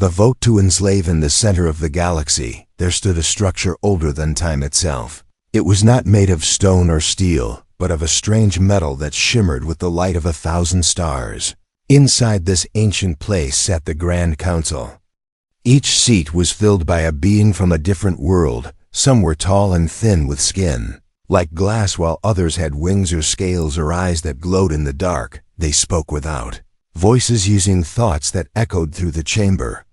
The vote to enslave. In the center of the galaxy, there stood a structure older than time itself. It was not made of stone or steel, but of a strange metal that shimmered with the light of 1,000 stars. Inside this ancient place sat the Grand Council. Each seat was filled by a being from a different world. Some were tall and thin with skin like glass, while others had wings or scales or eyes that glowed in the dark. They spoke without voices, using thoughts that echoed through the chamber.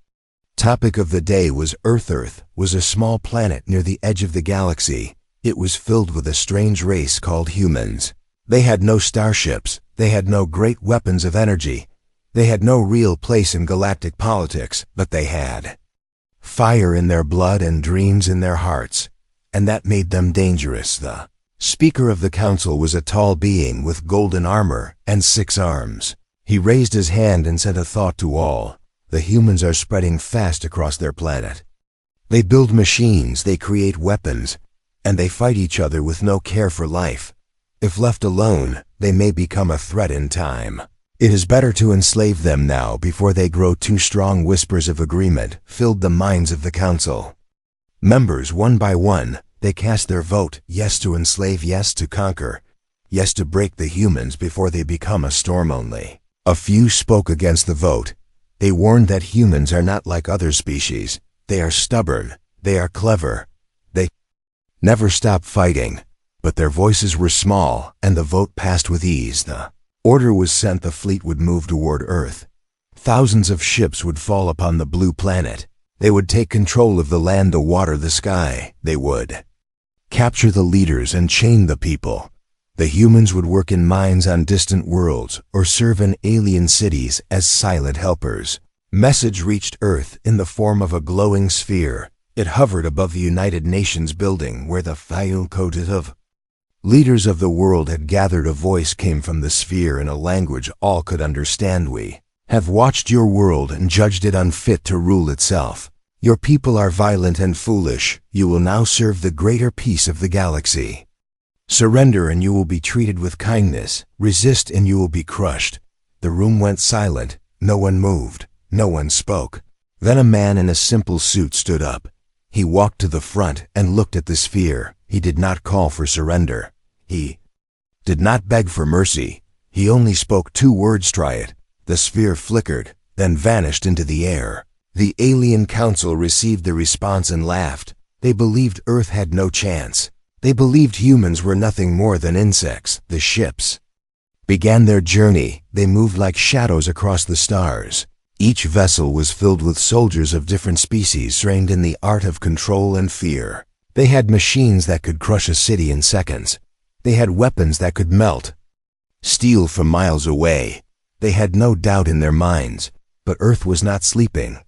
Topic of the day was Earth. Earth was a small planet near the edge of the galaxy. It was filled with a strange race called humans. They had no starships. They had no great weapons of energy. They had no real place in galactic politics, but they had fire in their blood and dreams in their hearts, and that made them dangerous. The Speaker of the Council was a tall being with golden armor and 6 arms. He raised his hand and sent a thought to all. The humans are spreading fast across their planet. They build machines, they create weapons, and they fight each other with no care for life. If left alone, they may become a threat in time. It is better to enslave them now before they grow too strong. Whispers of agreement filled the minds of the council. Members, one by one, they cast their vote: yes to enslave, yes to conquer, yes to break the humans before they become a storm. Only a few spoke against the vote. They warned that humans are not like other species. They are stubborn, they are clever, they never stop fighting. But their voices were small, and the vote passed with ease. The order was sent: the fleet would move toward Earth. Thousands of ships would fall upon the blue planet. They would take control of the land, the water, the sky. They would capture the leaders and chain the people. The humans would work in mines on distant worlds or serve in alien cities as silent helpers. Message reached Earth in the form of a glowing sphere. It hovered above the United Nations building where the facultative leaders of the world had gathered. A voice came from the sphere in a language all could understand. We have watched your world and judged it unfit to rule itself. Your people are violent and foolish. You will now serve the greater peace of the galaxy. Surrender and you will be treated with kindness. Resist and you will be crushed. The room went silent. No one moved. No one spoke. Then a man in a simple suit stood up. He walked to the front and looked at the sphere. He did not call for surrender. He did not beg for mercy. He only spoke 2 words: try it. The sphere flickered, then vanished into the air. The alien council received the response and laughed. They believed Earth had no chance. They believed humans were nothing more than insects. The ships began their journey. They moved like shadows across the stars. Each vessel was filled with soldiers of different species trained in the art of control and fear. They had machines that could crush a city in seconds. They had weapons that could melt steel from miles away. They had no doubt in their minds, but Earth was not sleeping.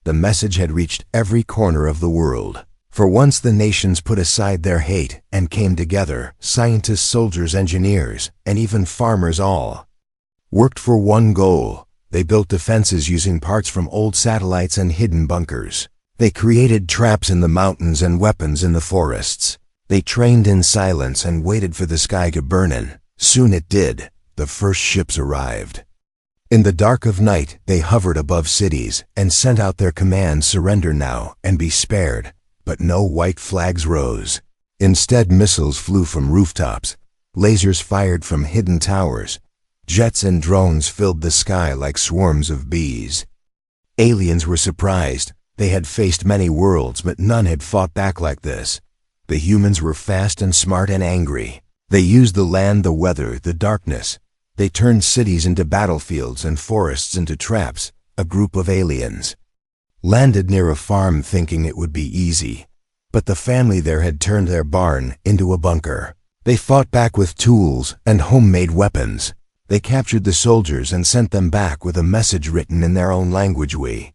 The message had reached every corner of the world. For once the nations put aside their hate and came together. Scientists, soldiers, engineers, and even farmers all worked for one goal. They built defenses using parts from old satellites and hidden bunkers. They created traps in the mountains and weapons in the forests. They trained in silence and waited for the sky to burn in. Soon it did. The first ships arrived. In the dark of night, they hovered above cities and sent out their command: surrender now and be spared. But no white flags rose. Instead, missiles flew from rooftops. Lasers fired from hidden towers. Jets and drones filled the sky like swarms of bees. Aliens were surprised. They had faced many worlds, but none had fought back like this. The humans were fast and smart and angry. They used the land, the weather, the darkness. They turned cities into battlefields and forests into traps. A group of aliens landed near a farm thinking it would be easy. But the family there had turned their barn into a bunker. They fought back with tools and homemade weapons. They captured the soldiers and sent them back with a message written in their own language: we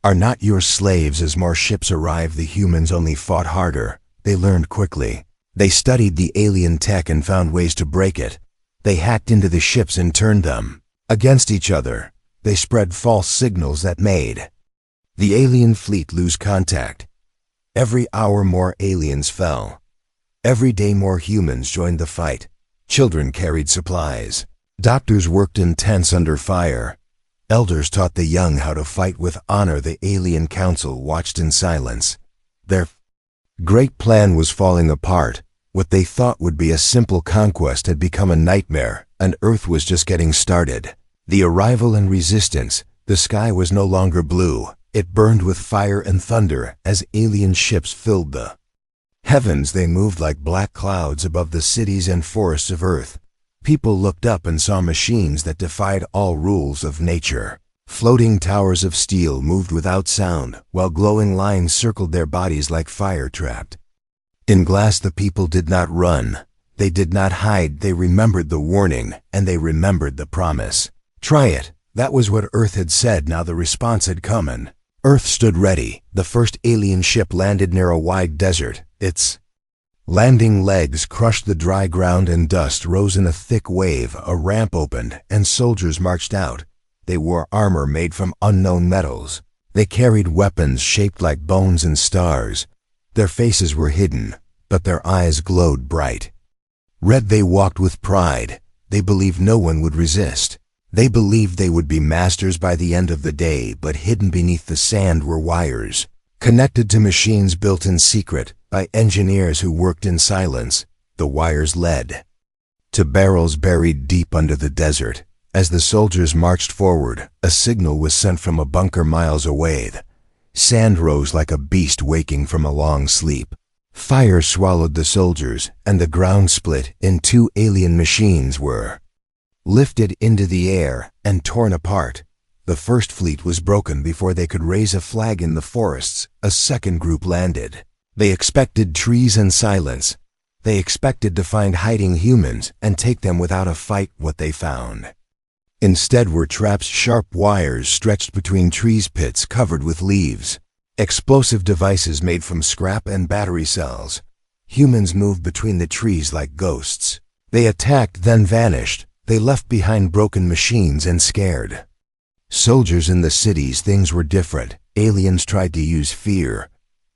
are not your slaves. As more ships arrived, the humans only fought harder. They learned quickly. They studied the alien tech and found ways to break it. They hacked into the ships and turned them against each other. They spread false signals that made the alien fleet lose contact. Every hour more aliens fell. Every day more humans joined the fight. Children carried supplies. Doctors worked in tents under fire. Elders taught the young how to fight with honor. The alien council watched in silence. Their great plan was falling apart. What they thought would be a simple conquest had become a nightmare, and Earth was just getting started. The arrival and resistance. The sky was no longer blue. It burned with fire and thunder as alien ships filled the heavens. They moved like black clouds above the cities and forests of Earth. People looked up and saw machines that defied all rules of nature. Floating towers of steel moved without sound, while glowing lines circled their bodies like fire trapped in glass. The people did not run. They did not hide. They remembered the warning, and they remembered the promise. Try it. That was what Earth had said. Now the response had come, and Earth stood ready. The first alien ship landed near a wide desert. Its landing legs crushed the dry ground, and dust rose in a thick wave. A ramp opened, and soldiers marched out. They wore armor made from unknown metals. They carried weapons shaped like bones and stars. Their faces were hidden, but their eyes glowed bright red. They walked with pride. They believed no one would resist. They believed they would be masters by the end of the day, but hidden beneath the sand were wires, connected to machines built in secret by engineers who worked in silence. The wires led to barrels buried deep under the desert. As the soldiers marched forward, a signal was sent from a bunker miles away. The sand rose like a beast waking from a long sleep. Fire swallowed the soldiers, and the ground split in two. Alien machines were lifted into the air and torn apart. The first fleet was broken before they could raise a flag in the forests. A second group landed. They expected trees and silence. They expected to find hiding humans and take them without a fight. What they found instead were traps, sharp wires stretched between trees, pits covered with leaves, explosive devices made from scrap and battery cells. Humans moved between the trees like ghosts. They attacked, then vanished. They left behind broken machines and scared soldiers in the cities. Things were different. Aliens tried to use fear.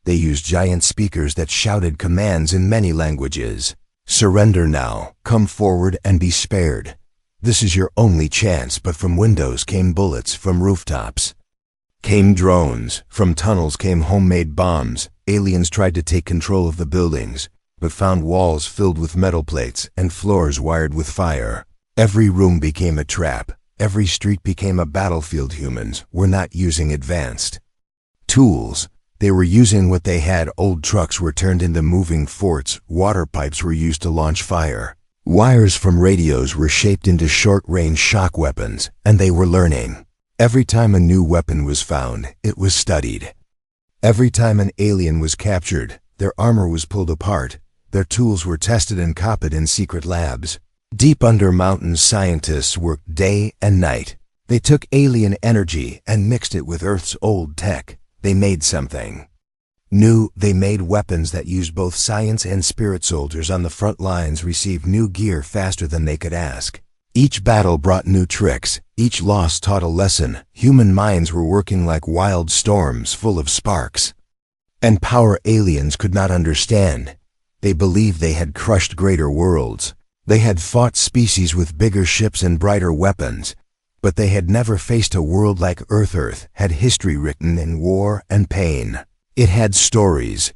They used giant speakers that shouted commands in many languages. Surrender now. Come forward and be spared. This is your only chance. But from windows came bullets. From rooftops came drones. From tunnels came homemade bombs. Aliens tried to take control of the buildings, but found walls filled with metal plates and floors wired with fire. Every room became a trap. Every street became a battlefield. Humans were not using advanced tools. They were using what they had. Old trucks were turned into moving forts. Water pipes were used to launch fire. Wires from radios were shaped into short-range shock weapons, and they were learning. Every time a new weapon was found, it was studied. Every time an alien was captured, their armor was pulled apart. Their tools were tested and copied in secret labs. Deep under mountains, scientists worked day and night. They took alien energy and mixed it with Earth's old tech. They made something new. They made weapons that used both science and spirit. Soldiers on the front lines received new gear faster than they could ask. Each battle brought new tricks. Each loss taught a lesson. Human minds were working like wild storms full of sparks and power aliens could not understand. They believed they had crushed greater worlds. They had fought species with bigger ships and brighter weapons, but they had never faced a world like Earth. Earth had history written in war and pain. It had stories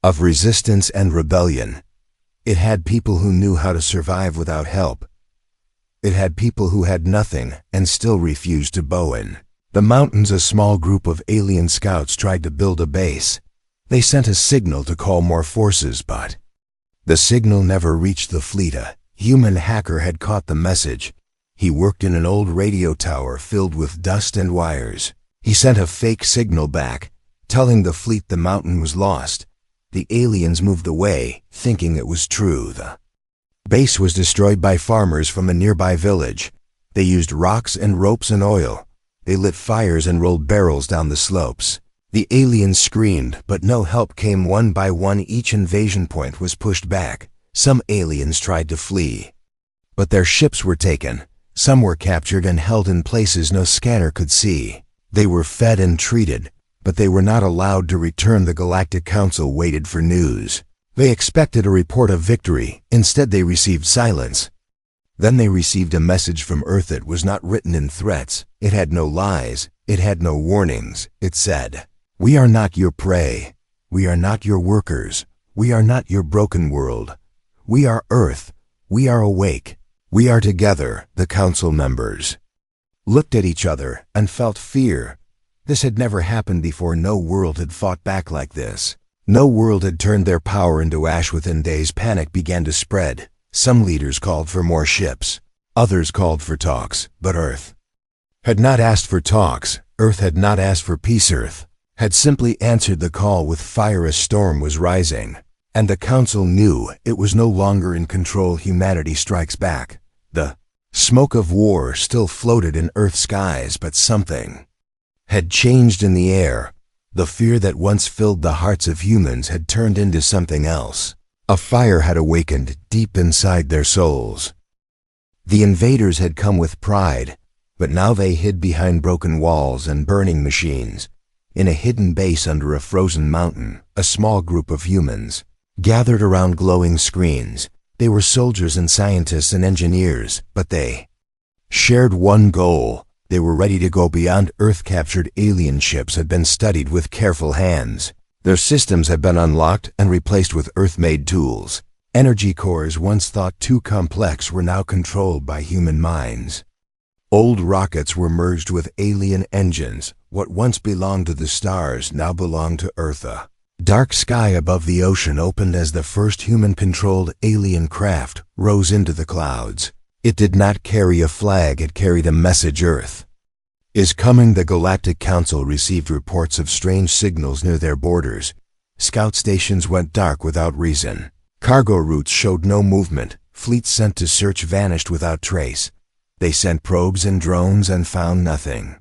of resistance and rebellion. It had people who knew how to survive without help. It had people who had nothing and still refused to bow in. The mountains, a small group of alien scouts tried to build a base. They sent a signal to call more forces, but the signal never reached the fleet. A human hacker had caught the message. He worked in an old radio tower filled with dust and wires. He sent a fake signal back, telling the fleet the mountain was lost. The aliens moved away, thinking it was true. The base was destroyed by farmers from a nearby village. They used rocks and ropes and oil. They lit fires and rolled barrels down the slopes. The aliens screamed, but no help came. One by one, each invasion point was pushed back. Some aliens tried to flee, but their ships were taken. Some were captured and held in places no scanner could see. They were fed and treated, but they were not allowed to return. The Galactic Council waited for news. They expected a report of victory. Instead, they received silence. Then they received a message from Earth that was not written in threats. It had no lies. It had no warnings. It said, "We are not your prey. We are not your workers. We are not your broken world. We are Earth. We are awake. We are together." The council members looked at each other and felt fear. This had never happened before. No world had fought back like this. No world had turned their power into ash within days. Panic began to spread. Some leaders called for more ships. Others called for talks. But Earth had not asked for talks. Earth had not asked for peace. Earth had simply answered the call with fire. A storm was rising, and the council knew it was no longer in control. Humanity strikes back. The smoke of war still floated in Earth's skies, but something had changed in the air. The fear that once filled the hearts of humans had turned into something else. A fire had awakened deep inside their souls. The invaders had come with pride, but now they hid behind broken walls and burning machines. In a hidden base under a frozen mountain, a small group of humans gathered around glowing screens. They were soldiers and scientists and engineers, but they shared one goal. They were ready to go beyond. Earth-captured alien ships had been studied with careful hands. Their systems had been unlocked and replaced with Earth-made tools. Energy cores once thought too complex were now controlled by human minds. Old rockets were merged with alien engines. What once belonged to the stars now belonged to Earth. A dark sky above the ocean opened as the first human-controlled alien craft rose into the clouds. It did not carry a flag, it carried a message. Earth is coming. The Galactic Council received reports of strange signals near their borders. Scout stations went dark without reason. Cargo routes showed no movement. Fleets sent to search vanished without trace. They sent probes and drones and found nothing.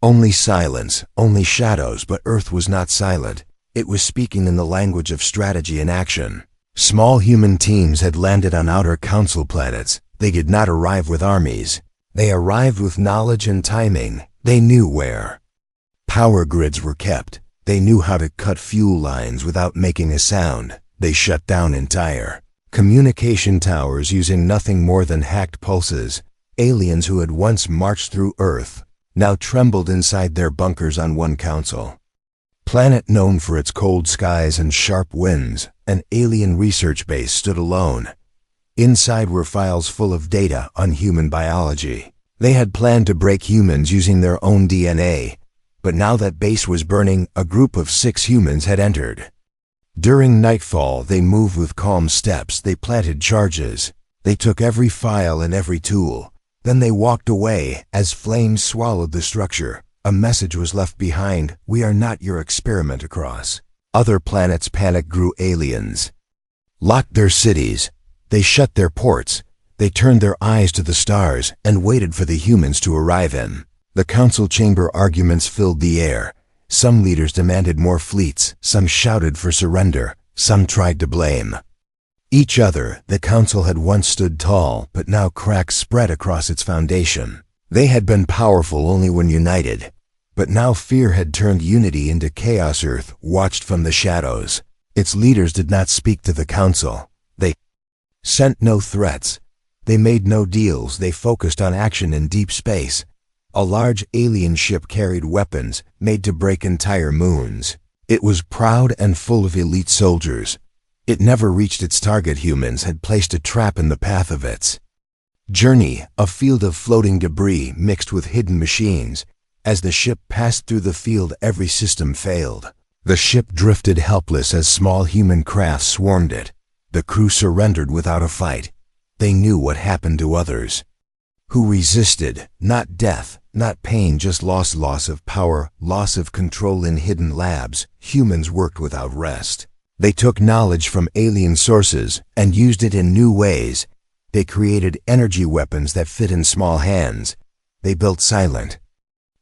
Only silence, only shadows. But Earth was not silent. It was speaking in the language of strategy and action. Small human teams had landed on outer council planets. They did not arrive with armies. They arrived with knowledge and timing. They knew where power grids were kept. They knew how to cut fuel lines without making a sound. They shut down entire communication towers using nothing more than hacked pulses. Aliens who had once marched through Earth now trembled inside their bunkers on one council planet known for its cold skies and sharp winds. An alien research base stood alone. Inside were files full of data on human biology. They had planned to break humans using their own DNA, but now that base was burning. A group of 6 humans had entered. During nightfall, they moved with calm steps. They planted charges. They took every file and every tool. Then they walked away as flames swallowed the structure. A message was left behind: "We are not your experiment." Across other planets, panic grew. Aliens locked their cities. They shut their ports. They turned their eyes to the stars and waited for the humans to arrive in. The council chamber arguments filled the air. Some leaders demanded more fleets. Some shouted for surrender. Some tried to blame each other. The council had once stood tall, but now cracks spread across its foundation. They had been powerful only when united, but now fear had turned unity into chaos. Earth watched from the shadows. Its leaders did not speak to the council. They sent no threats. They made no deals. They focused on action in deep space. A large alien ship carried weapons made to break entire moons. It was proud and full of elite soldiers. It never reached its target. Humans had placed a trap in the path of its journey, a field of floating debris mixed with hidden machines. As the ship passed through the field, every system failed. The ship drifted helpless as small human crafts swarmed it. The crew surrendered without a fight. They knew what happened to others who resisted. Not death, not pain, just loss of power, loss of control. In hidden labs, humans worked without rest. They took knowledge from alien sources and used it in new ways. They created energy weapons that fit in small hands. They built silent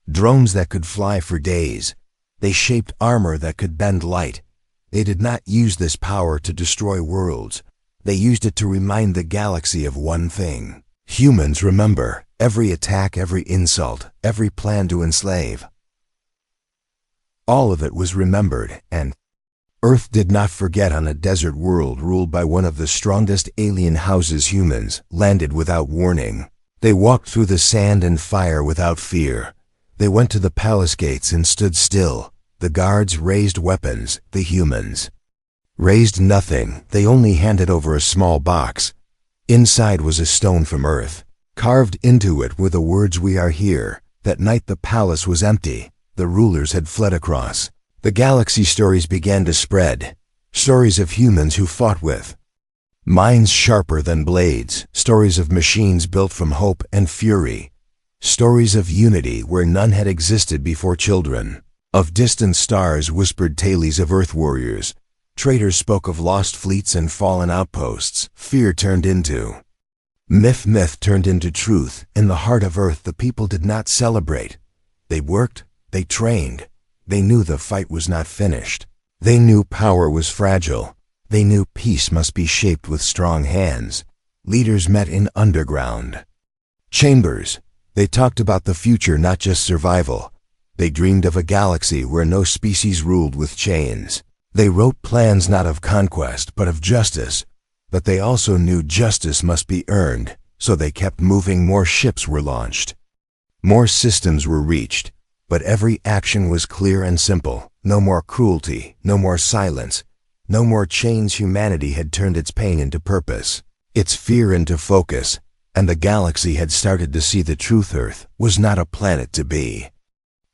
drones that could fly for days. They shaped armor that could bend light. They did not use this power to destroy worlds. They used it to remind the galaxy of one thing. Humans remember every attack, every insult, every plan to enslave. All of it was remembered, and Earth did not forget. On a desert world ruled by one of the strongest alien houses, humans landed without warning. They walked through the sand and fire without fear. They went to the palace gates and stood still. The guards raised weapons. The humans raised nothing. They only handed over a small box. Inside was a stone from Earth. Carved into it were the words, "We are here." That night the palace was empty. The rulers had fled across the galaxy. Stories began to spread. Stories of humans who fought with minds sharper than blades. Stories of machines built from hope and fury. Stories of unity where none had existed before. Children of distant stars whispered tales of Earth warriors. Traders spoke of lost fleets and fallen outposts. Fear turned into myth. Myth turned into truth. In the heart of Earth, the people did not celebrate. They worked. They trained. They knew the fight was not finished. They knew power was fragile. They knew peace must be shaped with strong hands. Leaders met in underground chambers. They talked about the future, not just survival. They dreamed of a galaxy where no species ruled with chains. They wrote plans not of conquest, but of justice. But they also knew justice must be earned, so they kept moving. More ships were launched. More systems were reached. But every action was clear and simple. No more cruelty, no more silence, no more chains. Humanity had turned its pain into purpose, its fear into focus, and the galaxy had started to see the truth. Earth was not a planet to be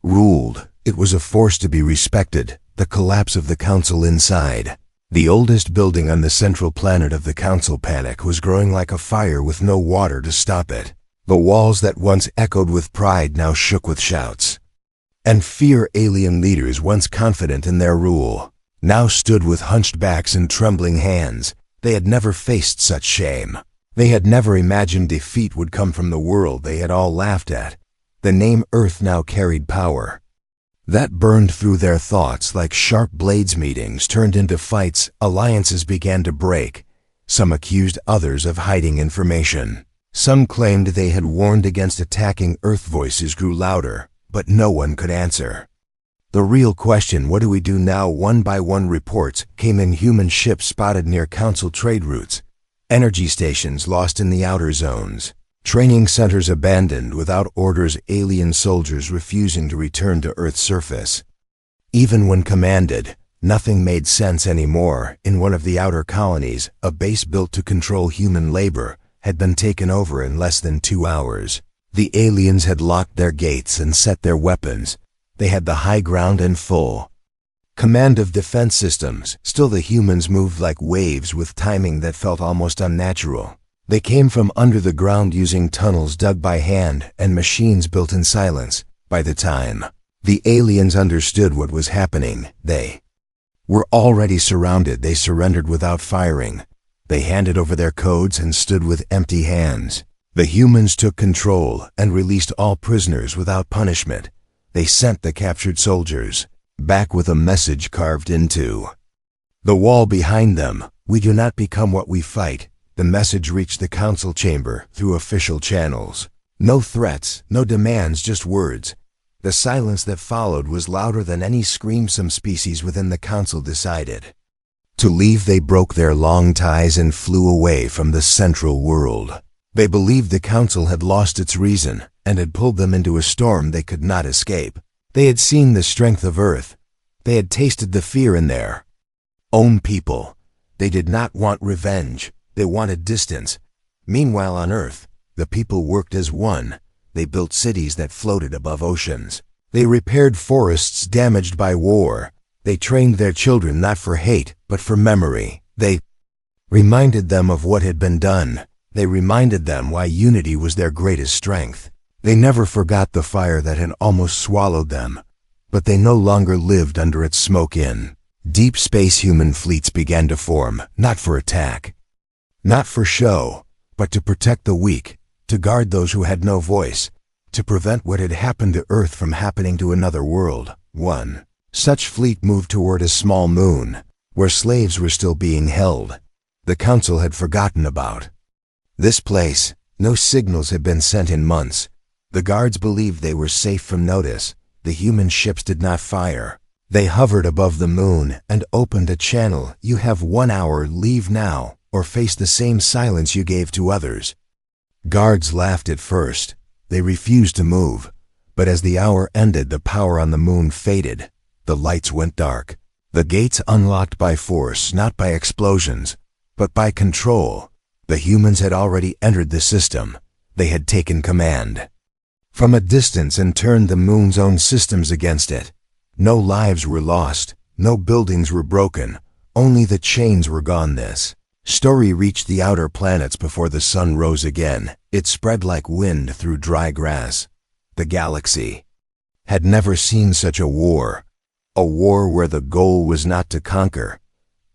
ruled. It was a force to be respected. The collapse of the Council. Inside the oldest building on the central planet of the Council, panic was growing like a fire with no water to stop it. The walls that once echoed with pride now shook with shouts and fear. Alien leaders, once confident in their rule, now stood with hunched backs and trembling hands. They had never faced such shame. They had never imagined defeat would come from the world they had all laughed at. The name Earth now carried power that burned through their thoughts like sharp blades. Meetings turned into fights. Alliances began to break. Some accused others of hiding information. Some claimed they had warned against attacking Earth. Voices grew louder, but no one could answer the real question: what do we do now? One by one reports came in. Human ships spotted near Council trade routes, energy stations lost in the outer zones, training centers abandoned without orders, alien soldiers refusing to return to Earth's surface. Even when commanded, nothing made sense anymore. In one of the outer colonies, a base built to control human labor had been taken over in less than 2 hours. The aliens had locked their gates and set their weapons. They had the high ground and full command of defense systems. Still, the humans moved like waves with timing that felt almost unnatural. They came from under the ground using tunnels dug by hand and machines built in silence. By the time the aliens understood what was happening, they were already surrounded. They surrendered without firing. They handed over their codes and stood with empty hands. The humans took control and released all prisoners without punishment. They sent the captured soldiers back with a message carved into the wall behind them: "We do not become what we fight." The message reached the Council chamber through official channels. No threats, no demands, just words. The silence that followed was louder than any scream. Some species within the Council decided to leave. They broke their long ties and flew away from the central world. They believed the Council had lost its reason and had pulled them into a storm they could not escape. They had seen the strength of Earth. They had tasted the fear in their own people. They did not want revenge. They wanted distance. Meanwhile, on Earth, the people worked as one. They built cities that floated above oceans. They repaired forests damaged by war. They trained their children not for hate, but for memory. They reminded them of what had been done. They reminded them why unity was their greatest strength. They never forgot the fire that had almost swallowed them, but they no longer lived under its smoke. In deep space, human fleets began to form, not for attack, not for show, but to protect the weak, to guard those who had no voice, to prevent what had happened to Earth from happening to another world. One such fleet moved toward a small moon, where slaves were still being held. The Council had forgotten about this place. No signals had been sent in months. The guards believed they were safe from notice. The human ships did not fire. They hovered above the moon and opened a channel. You have 1 hour, leave now, or face the same silence you gave to others. Guards laughed at first. They refused to move. But as the hour ended, the power on the moon faded. The lights went dark. The gates unlocked by force, not by explosions, but by control. The humans had already entered the system. They had taken command from a distance and turned the moon's own systems against it. No lives were lost. No buildings were broken. Only the chains were gone. This story reached the outer planets before the sun rose again. It spread like wind through dry grass. The galaxy had never seen such a war where the goal was not to conquer,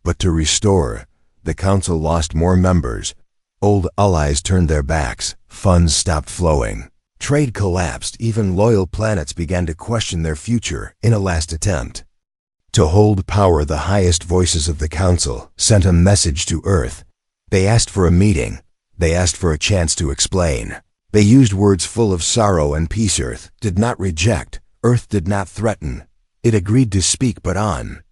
but to restore. The council lost more members. Old allies turned their backs. Funds stopped flowing. Trade collapsed. Even loyal planets began to question their future. In a last attempt to hold power, the highest voices of the council sent a message to Earth. They asked for a meeting. They asked for a chance to explain. They used words full of sorrow and peace. Earth did not reject. Earth did not threaten. It agreed to speak, but on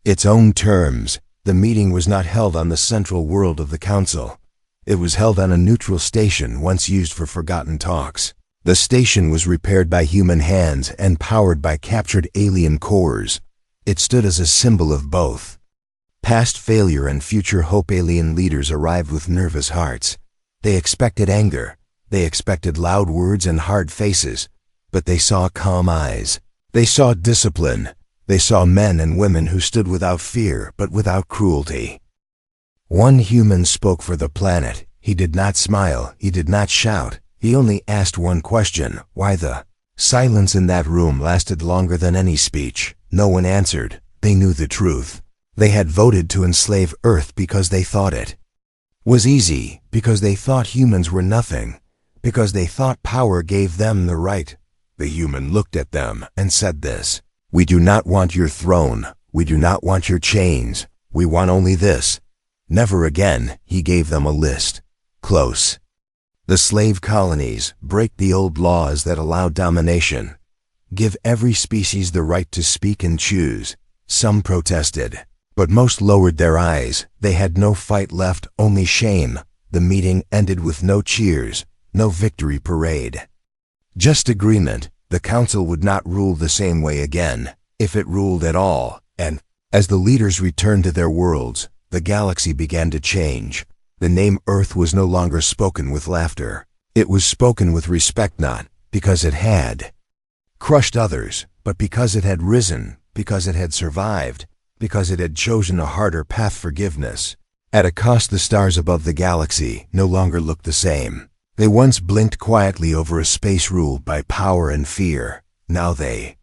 its own terms. The meeting was not held on the central world of the council. It was held on a neutral station once used for forgotten talks. The station was repaired by human hands and powered by captured alien cores. It stood as a symbol of both past failure and future hope. Alien leaders arrived with nervous hearts. They expected anger. They expected loud words and hard faces, but they saw calm eyes. They saw discipline. They saw men and women who stood without fear, but without cruelty. One human spoke for the planet. He did not smile. He did not shout. He only asked one question: why? The silence in that room lasted longer than any speech. No one answered. They knew the truth. They had voted to enslave Earth because they thought it was easy, because they thought humans were nothing, because they thought power gave them the right. The human looked at them and said this: "We do not want your throne. We do not want your chains. We want only this." Never again. He gave them a list. Close the slave colonies. Break the old laws that allowed domination. Give every species the right to speak and choose. Some protested, but most lowered their eyes. They had no fight left, only shame. The meeting ended with no cheers, no victory parade. Just agreement. The council would not rule the same way again, if it ruled at all. And as the leaders returned to their worlds, the galaxy began to change. The name Earth was no longer spoken with laughter. It was spoken with respect, not because it had crushed others, but because it had risen, because it had survived, because it had chosen a harder path. Forgiveness. At a cost. The stars above the galaxy no longer looked the same. They once blinked quietly over a space ruled by power and fear. Now they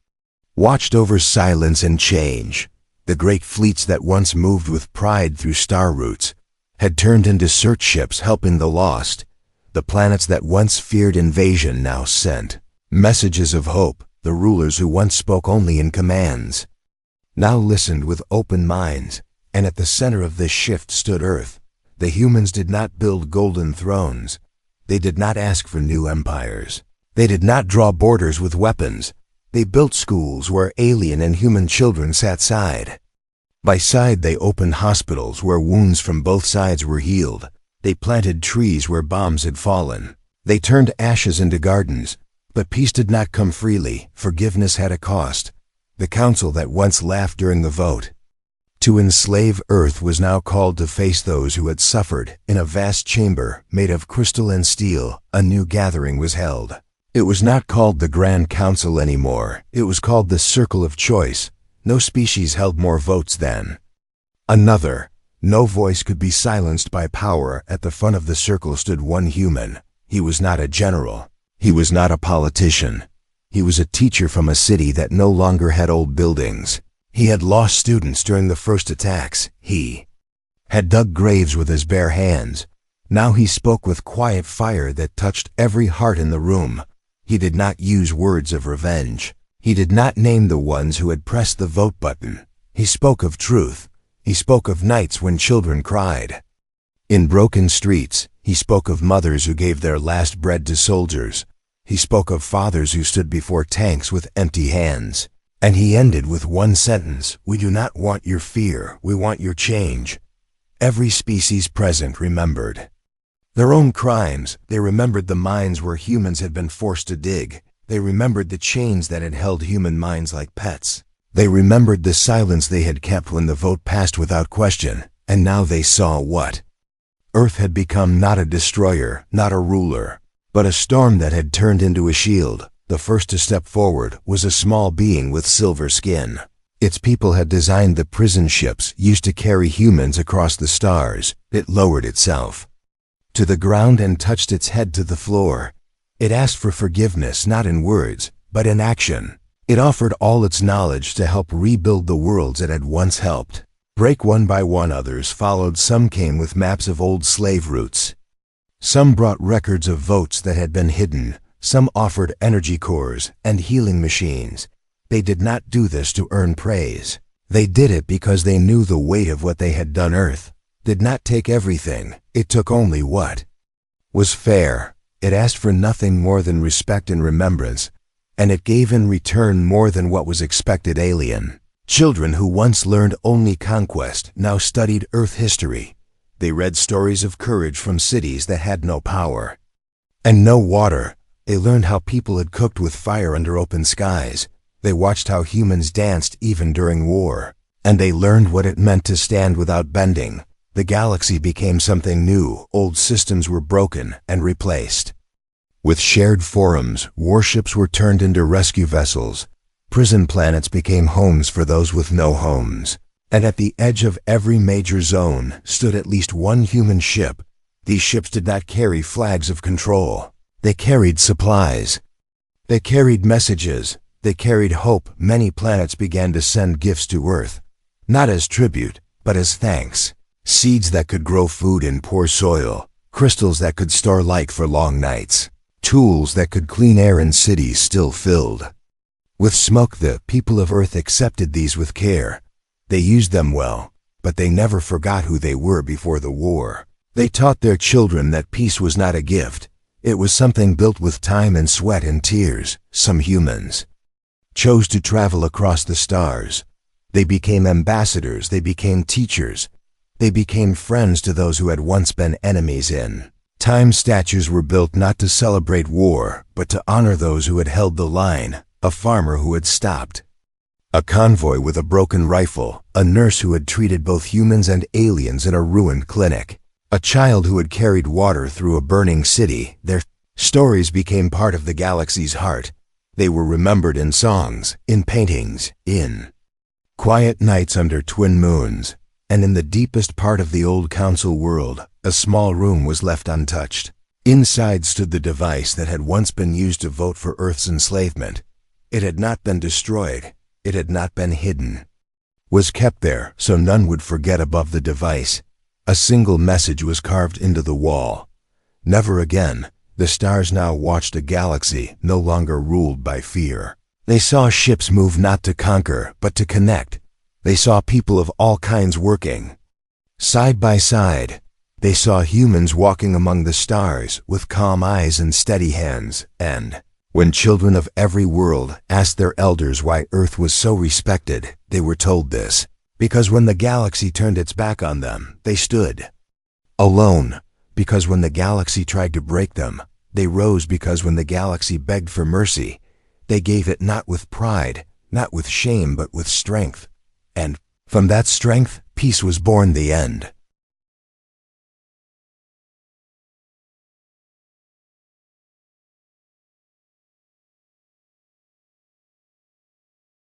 watched over silence and change. The great fleets that once moved with pride through star routes had turned into search ships helping the lost. The planets that once feared invasion now sent messages of hope. The rulers who once spoke only in commands now listened with open minds. And at the center of this shift stood Earth. The humans did not build golden thrones. They did not ask for new empires. They did not draw borders with weapons. They built schools where alien and human children sat side by side. They opened hospitals where wounds from both sides were healed. They planted trees where bombs had fallen. They turned ashes into gardens. But peace did not come freely. Forgiveness had a cost. The council that once laughed during the vote to enslave Earth was now called to face those who had suffered. In a vast chamber made of crystal and steel, a new gathering was held. It was not called the Grand Council anymore. It was called the Circle of Choice. No species held more votes than another. No voice could be silenced by power. At the front of the circle stood one human. He was not a general. He was not a politician. He was a teacher from a city that no longer had old buildings. He had lost students during the first attacks. He had dug graves with his bare hands. Now he spoke with quiet fire that touched every heart in the room. He did not use words of revenge. He did not name the ones who had pressed the vote button. He spoke of truth. He spoke of nights when children cried in broken streets. He spoke of mothers who gave their last bread to soldiers. He spoke of fathers who stood before tanks with empty hands. And he ended with one sentence: "We do not want your fear, we want your change." Every species present remembered their own crimes. They remembered the mines where humans had been forced to dig. They remembered the chains that had held human minds like pets. They remembered the silence they had kept when the vote passed without question. And now they saw what Earth had become: not a destroyer, not a ruler, but a storm that had turned into a shield. The first to step forward was a small being with silver skin. Its people had designed the prison ships used to carry humans across the stars. It lowered itself to the ground and touched its head to the floor. It asked for forgiveness, not in words, but in action. It offered all its knowledge to help rebuild the worlds it had once helped break. One by one others followed. Some came with maps of old slave routes. Some brought records of votes that had been hidden. Some offered energy cores and healing machines. They did not do this to earn praise. They did it because they knew the weight of what they had done. Earth did not take everything. It took only what was fair. It asked for nothing more than respect and remembrance, and it gave in return more than what was expected. Alien children who once learned only conquest now studied Earth history. They read stories of courage from cities that had no power and no water. They learned how people had cooked with fire under open skies. They watched how humans danced even during war. And they learned what it meant to stand without bending. The galaxy became something new. Old systems were broken and replaced with shared forums. Warships were turned into rescue vessels. Prison planets became homes for those with no homes. And at the edge of every major zone stood at least one human ship. These ships did not carry flags of control. They carried supplies. They carried messages. They carried hope. Many planets began to send gifts to Earth, not as tribute, but as thanks. Seeds that could grow food in poor soil, crystals that could store light for long nights, tools that could clean air in cities still filled with smoke. The people of Earth accepted these with care. They used them well, but they never forgot who they were before the war. They taught their children that peace was not a gift. It was something built with time and sweat and tears. Some humans chose to travel across the stars. They became ambassadors. They became teachers. They became friends to those who had once been enemies. In time, statues were built not to celebrate war, but to honor those who had held the line. A farmer who had stopped a convoy with a broken rifle. A nurse who had treated both humans and aliens in a ruined clinic. A child who had carried water through a burning city. Their stories became part of the galaxy's heart. They were remembered in songs, in paintings, in quiet nights under twin moons. And in the deepest part of the old council world, a small room was left untouched. Inside stood the device that had once been used to vote for Earth's enslavement. It had not been destroyed. It had not been hidden. Was kept there so none would forget. Above the device, a single message was carved into the wall: never again. The stars now watched a galaxy no longer ruled by fear. They saw ships move not to conquer, but to connect. They saw people of all kinds working side by side. They saw humans walking among the stars with calm eyes and steady hands. And when children of every world asked their elders why Earth was so respected, they were told this: because when the galaxy turned its back on them, they stood alone. Because when the galaxy tried to break them, they rose. Because when the galaxy begged for mercy, they gave it not with pride, not with shame, but with strength. And from that strength, peace was born. The end.